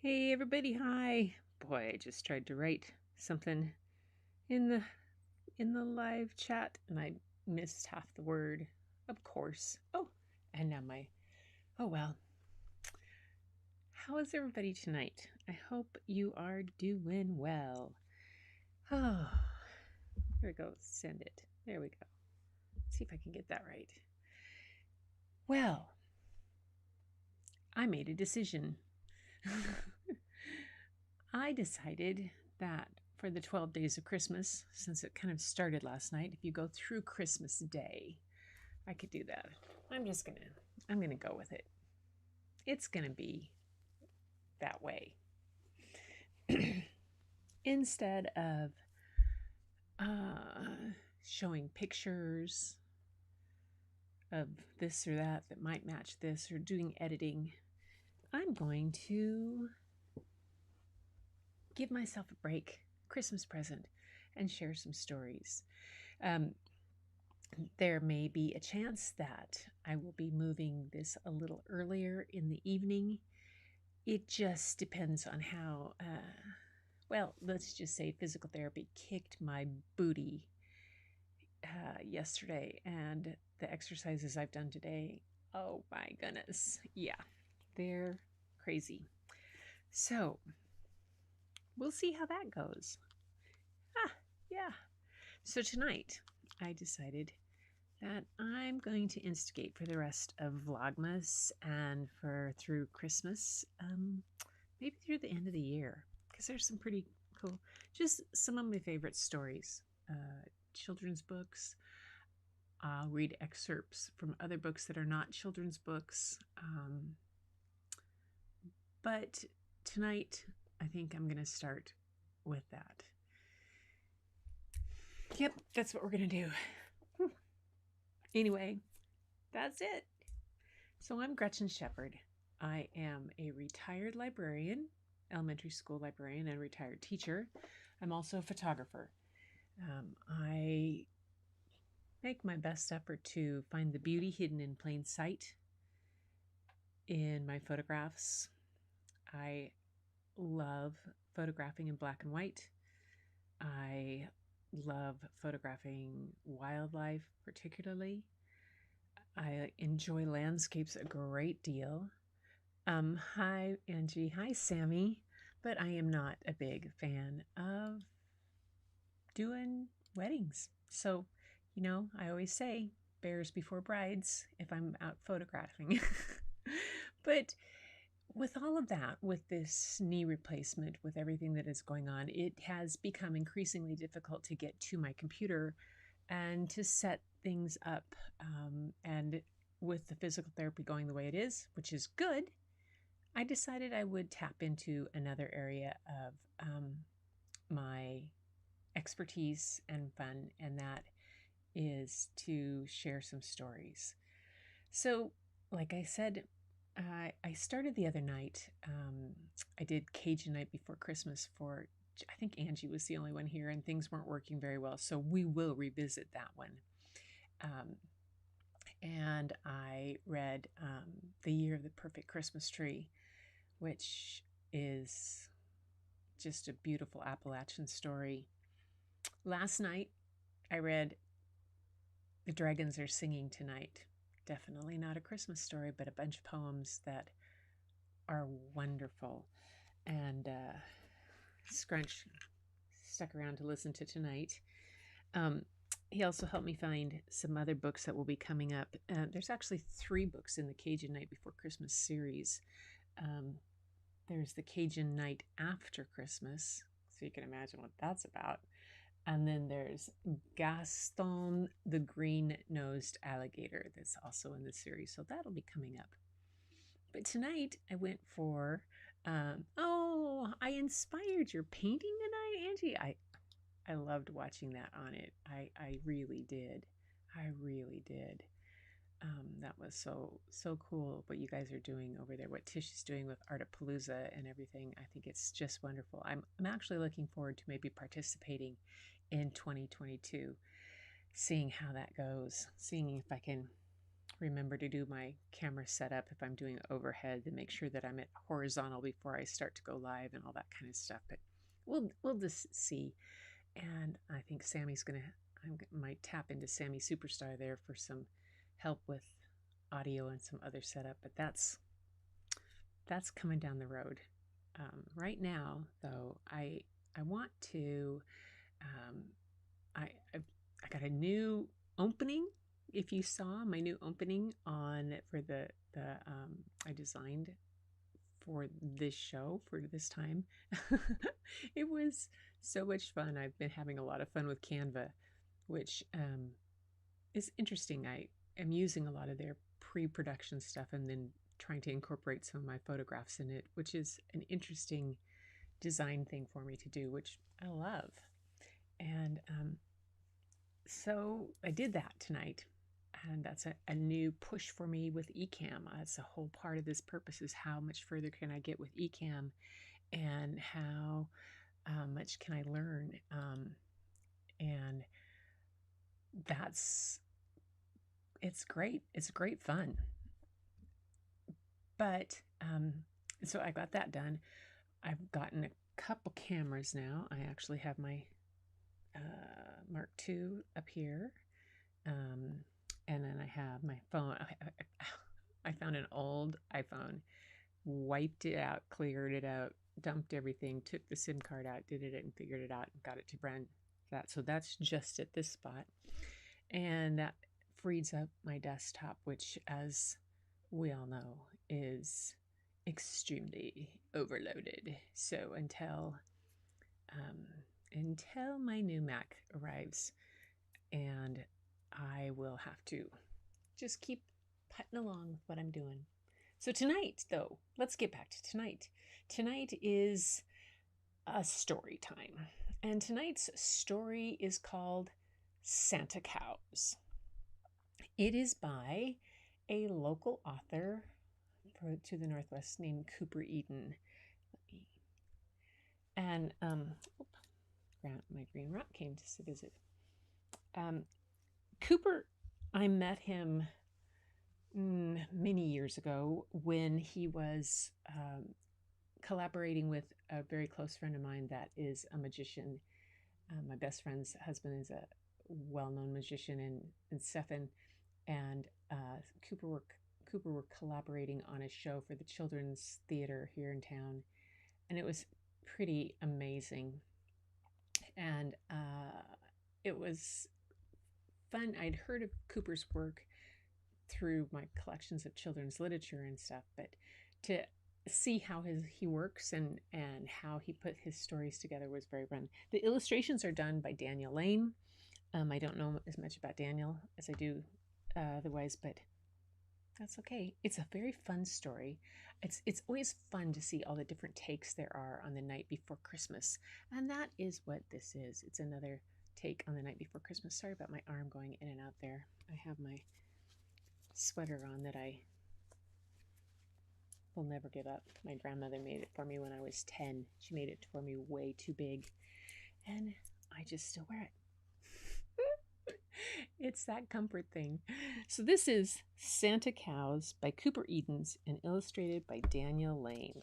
Hey everybody, hi. Boy, I just tried to write something in the live chat and I missed half the word. Of course. Oh, and now oh well. How is everybody tonight? I hope you are doing well. Oh, here we go. Send it. There we go. Let's see if I can get that right. Well, I made a decision. I decided that for the 12 days of Christmas, since it kind of started last night, if you go through Christmas Day, I could do that. I'm going to go with it. It's going to be that way. Instead of showing pictures of this or that might match this or doing editing, I'm going to give myself a break, Christmas present, and share some stories. There may be a chance that I will be moving this a little earlier in the evening. It just depends on how, well, let's just say physical therapy kicked my booty yesterday, and the exercises I've done today, oh my goodness. Yeah, they're crazy. So we'll see how that goes. Yeah. So tonight I decided that I'm going to instigate for the rest of Vlogmas and through Christmas, maybe through the end of the year, because there's some pretty cool, just some of my favorite stories, children's books. I'll read excerpts from other books that are not children's books. But tonight, I think I'm going to start with that. Yep, that's what we're going to do. Anyway, that's it. So I'm Gretchen Shepard. I am a retired librarian, elementary school librarian, and retired teacher. I'm also a photographer. I make my best effort to find the beauty hidden in plain sight in my photographs. I love photographing in black and white. I love photographing wildlife particularly. I enjoy landscapes a great deal. Hi, Angie. Hi, Sammy. But I am not a big fan of doing weddings. So, I always say bears before brides if I'm out photographing. But with all of that, with this knee replacement, with everything that is going on, it has become increasingly difficult to get to my computer and to set things up. And with the physical therapy going the way it is, which is good, I decided I would tap into another area of my expertise and fun, and that is to share some stories. So, like I said, I started the other night. I did Cajun Night Before Christmas for, I think Angie was the only one here, and things weren't working very well. So we will revisit that one. And I read The Year of the Perfect Christmas Tree, which is just a beautiful Appalachian story. Last night, I read The Dragons Are Singing Tonight. Definitely not a Christmas story, but a bunch of poems that are wonderful. And Scrunch stuck around to listen to tonight. He also helped me find some other books that will be coming up. There's actually 3 books in the Cajun Night Before Christmas series. There's the Cajun Night After Christmas, so you can imagine what that's about. And then there's Gaston the Green-Nosed Alligator that's also in the series, so that'll be coming up. But tonight I went for, I inspired your painting tonight, Angie. I loved watching that on it. I really did. I really did. That was so cool what you guys are doing over there, what Tish is doing with Artapalooza and everything. I think it's just wonderful. I'm actually looking forward to maybe participating in 2022, seeing how that goes, seeing if I can remember to do my camera setup if I'm doing overhead, to make sure that I'm at horizontal before I start to go live and all that kind of stuff. But we'll just see. And I think I might tap into Sammy Superstar there for some help with audio and some other setup. But that's coming down the road. Right now, though, I want to. I got a new opening. If you saw my new opening for the I designed for this show for this time, it was so much fun. I've been having a lot of fun with Canva, which is interesting. I am using a lot of their pre-production stuff and then trying to incorporate some of my photographs in it, which is an interesting design thing for me to do, which I love. And so I did that tonight, and that's a new push for me with Ecamm. That's a whole part of this purpose, is how much further can I get with Ecamm, and how much can I learn, and it's great. It's great fun. But so I got that done. I've gotten a couple cameras now. I actually have my Mark II up here, and then I have my phone. I found an old iPhone, wiped it out, cleared it out, dumped everything, took the SIM card out, did it and figured it out, and got it to brand that. So that's just at this spot, and that frees up my desktop, which, as we all know, is extremely overloaded. So until my new Mac arrives, and I will have to just keep putting along with what I'm doing. So tonight, though, let's get back to tonight. Tonight is a story time, and tonight's story is called Santa Cows. It is by a local author to the Northwest named Cooper Eden. And my green rock came to visit. Cooper, I met him many years ago when he was collaborating with a very close friend of mine that is a magician. My best friend's husband is a well-known magician in Sefton, and Cooper were collaborating on a show for the Children's Theater here in town, and it was pretty amazing. And it was fun. I'd heard of Cooper's work through my collections of children's literature and stuff, but to see how he works and how he put his stories together was very fun. The illustrations are done by Daniel Lane. I don't know as much about Daniel as I do otherwise, but that's okay. It's a very fun story. It's always fun to see all the different takes there are on the night before Christmas, and that is what this is. It's another take on the night before Christmas. Sorry about my arm going in and out there. I have my sweater on that I will never give up. My grandmother made it for me when I was 10. She made it for me way too big, and I just still wear it. It's that comfort thing. So this is Santa Cows by Cooper Edens and illustrated by Daniel Lane.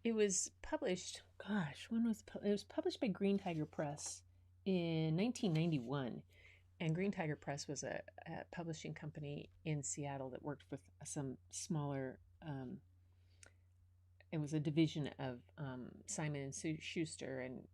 It was published, it was published by Green Tiger Press in 1991. And Green Tiger Press was a publishing company in Seattle that worked with some smaller, it was a division of Simon & Schuster, and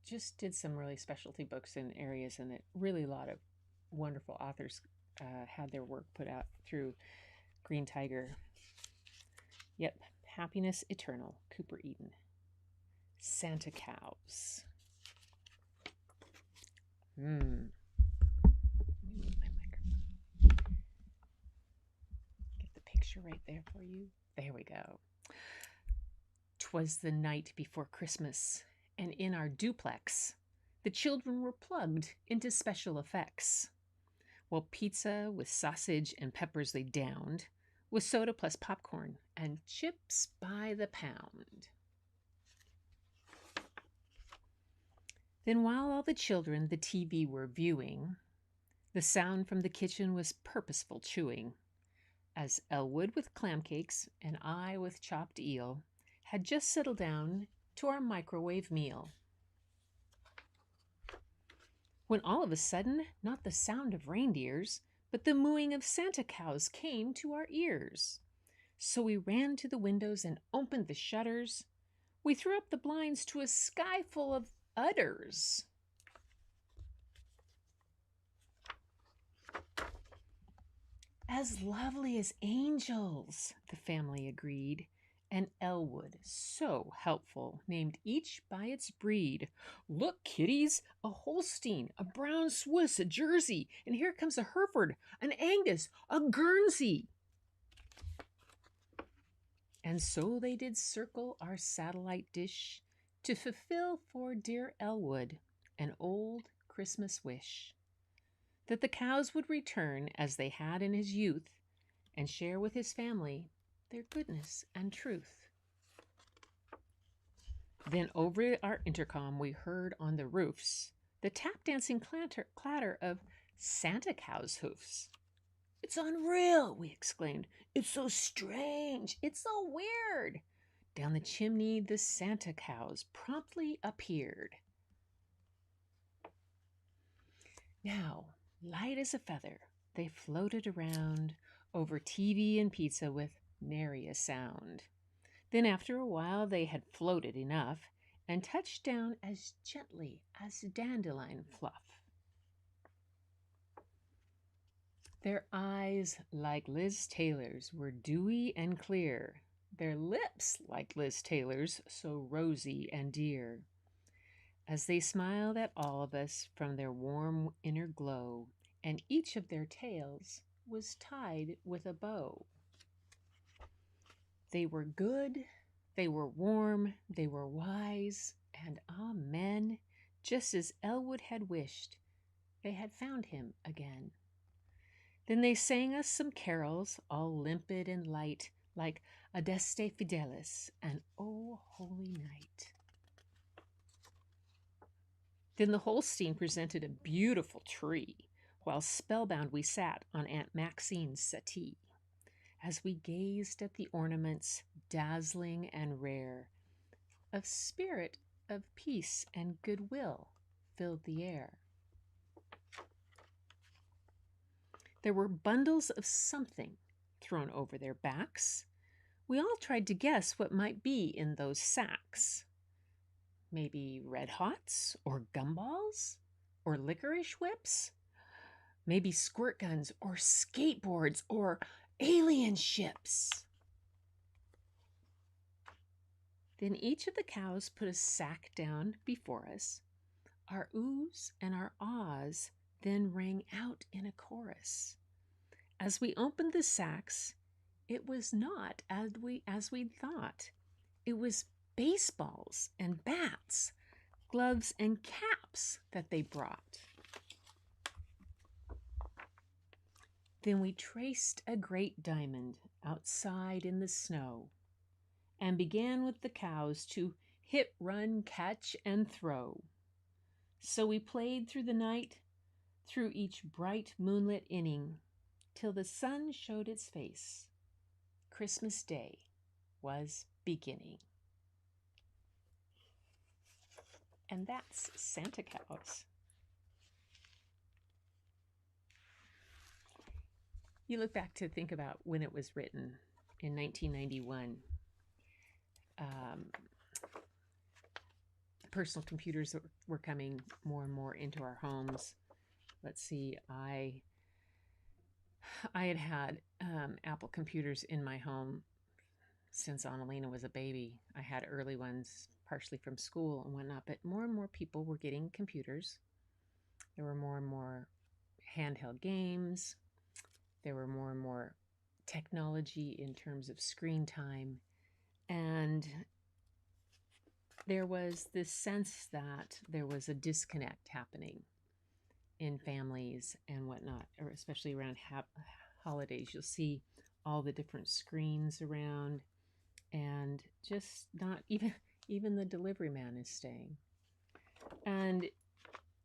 just did some really specialty books in areas, and really a lot of wonderful authors had their work put out through Green Tiger. Yep, Happiness Eternal, Cooper Eden. Santa Cows. Let me move my microphone. Get the picture right there for you. There we go. 'Twas the night before Christmas, and in our duplex, the children were plugged into special effects. While pizza with sausage and peppers they downed, with soda plus popcorn and chips by the pound. Then while all the children the TV were viewing, the sound from the kitchen was purposeful chewing, as Elwood with clam cakes and I with chopped eel had just settled down to our microwave meal. When all of a sudden, not the sound of reindeers, but the mooing of Santa cows came to our ears. So we ran to the windows and opened the shutters. We threw up the blinds to a sky full of udders. As lovely as angels, the family agreed, and Elwood, so helpful, named each by its breed. Look, kiddies, a Holstein, a brown Swiss, a Jersey, and here comes a Hereford, an Angus, a Guernsey. And so they did circle our satellite dish to fulfill for dear Elwood an old Christmas wish, that the cows would return as they had in his youth and share with his family their goodness and truth. Then over our intercom we heard on the roofs the tap-dancing clatter of Santa cows' hoofs. "It's unreal," we exclaimed. "It's so strange. It's so weird." Down the chimney the Santa cows promptly appeared. Now, light as a feather, they floated around over TV and pizza with nary a sound. Then after a while they had floated enough and touched down as gently as dandelion fluff. Their eyes, like Liz Taylor's, were dewy and clear, their lips, like Liz Taylor's, so rosy and dear. As they smiled at all of us from their warm inner glow, and each of their tails was tied with a bow. They were good, they were warm, they were wise, and amen, just as Elwood had wished, they had found him again. Then they sang us some carols, all limpid and light, like Adeste Fidelis and O Holy Night. Then the Holstein presented a beautiful tree, while spellbound we sat on Aunt Maxine's settee, as we gazed at the ornaments, dazzling and rare. A spirit of peace and goodwill filled the air. There were bundles of something thrown over their backs. We all tried to guess what might be in those sacks. Maybe Red Hots, or gumballs, or licorice whips? Maybe squirt guns, or skateboards, or alien ships. Then each of the cows put a sack down before us. Our oohs and our ahs then rang out in a chorus. As we opened the sacks, it was not as we'd thought. It was baseballs and bats, gloves and caps that they brought. Then we traced a great diamond outside in the snow and began with the cows to hit, run, catch, and throw. So we played through the night, through each bright moonlit inning, till the sun showed its face. Christmas Day was beginning. And that's Santa cows. You look back to think about when it was written in 1991. Personal computers were coming more and more into our homes. Let's see, I had Apple computers in my home since Annalena was a baby. I had early ones, partially from school and whatnot, but more and more people were getting computers. There were more and more handheld games. There were more and more technology in terms of screen time. And there was this sense that there was a disconnect happening in families and whatnot, or especially around holidays. You'll see all the different screens around, and just not even the delivery man is staying. And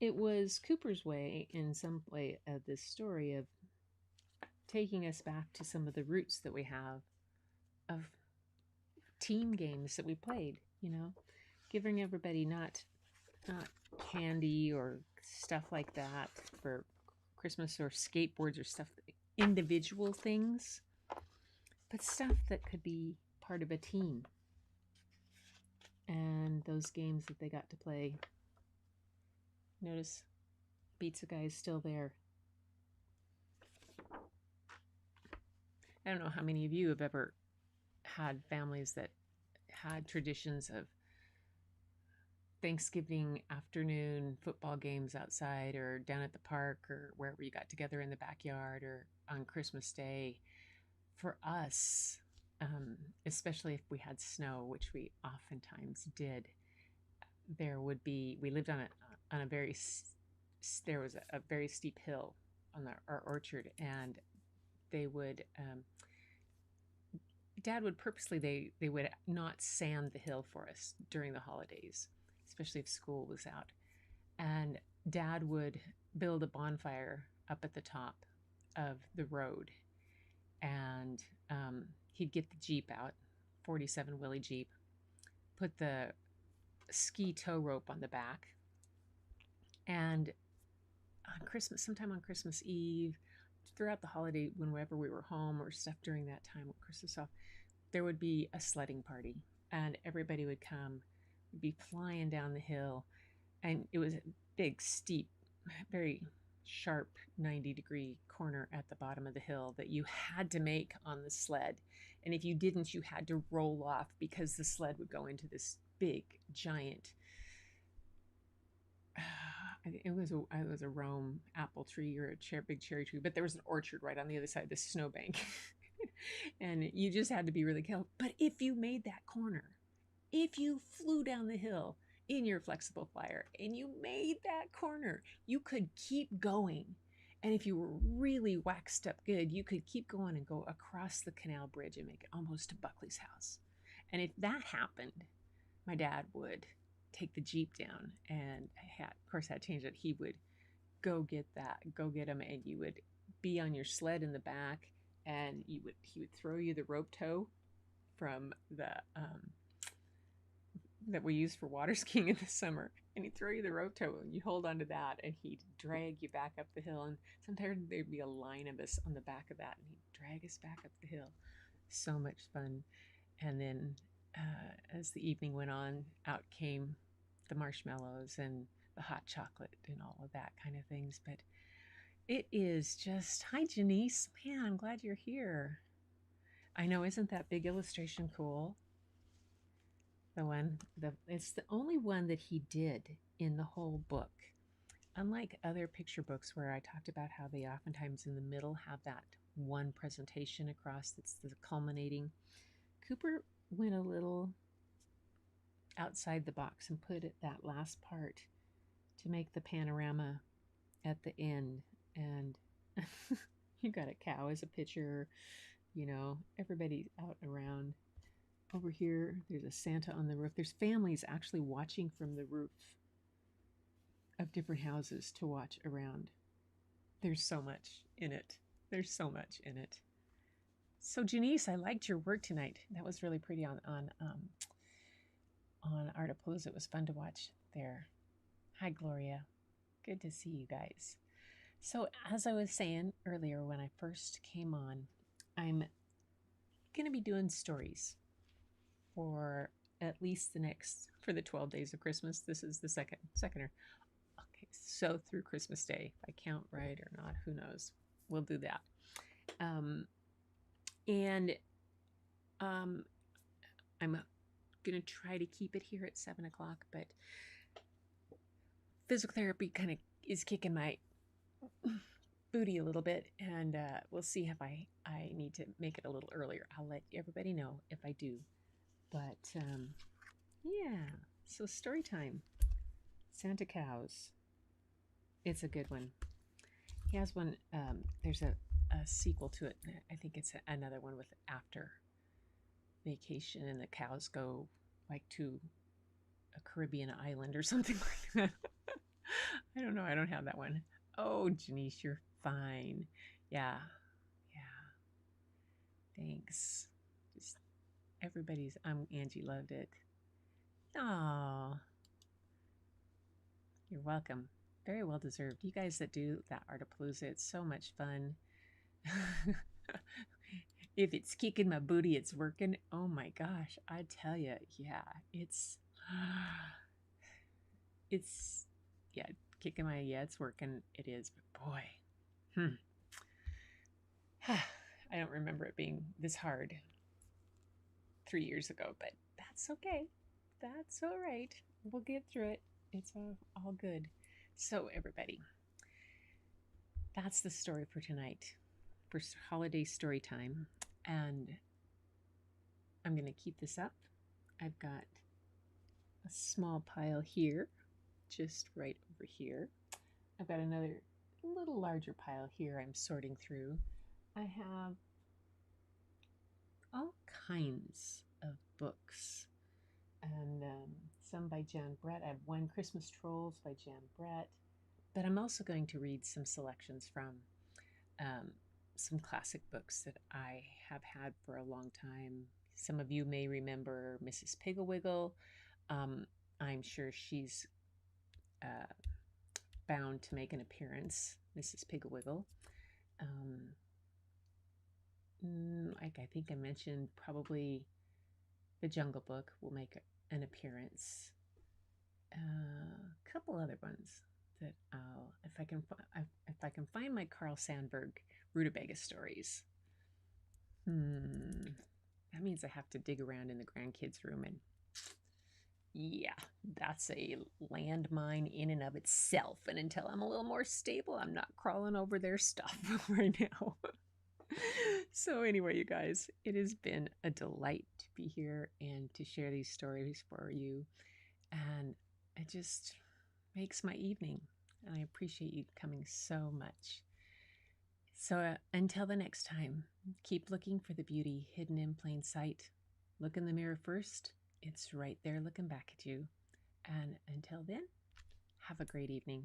it was Cooper's way, in some way, of this story of taking us back to some of the roots that we have of team games that we played, giving everybody not candy or stuff like that for Christmas, or skateboards or stuff, individual things, but stuff that could be part of a team. And those games that they got to play. Notice Pizza Guy is still there. I don't know how many of you have ever had families that had traditions of Thanksgiving afternoon football games outside or down at the park or wherever you got together in the backyard, or on Christmas Day. For us, especially if we had snow, which we oftentimes did, we lived on a very, there was a very steep hill on our orchard, and they would, Dad would purposely, they would not sand the hill for us during the holidays, especially if school was out. And Dad would build a bonfire up at the top of the road, and he'd get the Jeep out, 47 Willie Jeep, put the ski tow rope on the back, and sometime on Christmas Eve, throughout the holiday, whenever we were home or stuff during that time with Christmas off, there would be a sledding party, and everybody would come, be flying down the hill, and it was a big, steep, very sharp 90-degree corner at the bottom of the hill that you had to make on the sled. And if you didn't, you had to roll off, because the sled would go into this big, giant, it was a Rome apple tree, or a big cherry tree, but there was an orchard right on the other side of the snowbank. And you just had to be really careful. But if you made that corner, if you flew down the hill in your flexible flyer and you made that corner, you could keep going. And if you were really waxed up good, you could keep going and go across the canal bridge and make it almost to Buckley's house. And if that happened, my dad would take the Jeep down, and of course, I had changed it. He would go get him, and you would be on your sled in the back, and he would throw you the rope tow from the that we use for water skiing in the summer, and he'd throw you the rope tow, and you hold onto that, and he'd drag you back up the hill. And sometimes there'd be a line of us on the back of that, and he'd drag us back up the hill. So much fun. And then as the evening went on, out came the marshmallows and the hot chocolate and all of that kind of things. But it is just, hi Janice, man, I'm glad you're here. I know, isn't that big illustration cool? It's the only one that he did in the whole book. Unlike other picture books where I talked about how they oftentimes in the middle have that one presentation across that's the culminating, Cooper went a little outside the box and put that last part to make the panorama at the end. And you got a cow as a picture, everybody's out and around. Over here, there's a Santa on the roof. There's families actually watching from the roof of different houses to watch around. There's so much in it. So Janice, I liked your work tonight. That was really pretty on Artapalooza. It was fun to watch there. Hi, Gloria. Good to see you guys. So as I was saying earlier when I first came on, I'm going to be doing stories for at least for the 12 days of Christmas. This is the second. Okay, so through Christmas Day, if I count right or not, who knows? We'll do that. I'm going to try to keep it here at 7 o'clock, but physical therapy kind of is kicking my booty a little bit, and we'll see if I need to make it a little earlier. I'll let everybody know if I do. But yeah, so story time. Santa Cows. It's a good one. He has one. There's a sequel to it. I think it's another one with after vacation, and the cows go like to a Caribbean island or something like that. I don't know. I don't have that one. Oh, Janice, you're fine. Yeah. Thanks. Just everybody's. Angie loved it. Oh, you're welcome. Very well deserved. You guys that do that Artapalooza, it's so much fun. If it's kicking my booty, it's working. Oh my gosh, I tell you, yeah, it's kicking my, it's working. It is, but boy, I don't remember it being this hard 3 years ago, but that's okay. That's all right. We'll get through it. It's all good. So everybody, that's the story for tonight, for holiday story time. And I'm going to keep this up. I've got a small pile here, just right over here. I've got another little larger pile here I'm sorting through. I have all kinds of books, and some by Jan Brett. I have one, Christmas Trolls by Jan Brett, but I'm also going to read some selections from some classic books that I have had for a long time. Some of you may remember Mrs. Pigglewiggle. I'm sure she's bound to make an appearance, Mrs. Pigglewiggle. I think I mentioned probably The Jungle Book will make an appearance. A couple other ones that I'll, if I can find my Carl Sandburg Rutabaga stories. That means I have to dig around in the grandkids' room, and yeah, that's a landmine in and of itself. And until I'm a little more stable, I'm not crawling over their stuff right now. So anyway, you guys, it has been a delight to be here and to share these stories for you. And it just makes my evening. And I appreciate you coming so much. So until the next time, keep looking for the beauty hidden in plain sight. Look in the mirror first. It's right there looking back at you. And until then, have a great evening.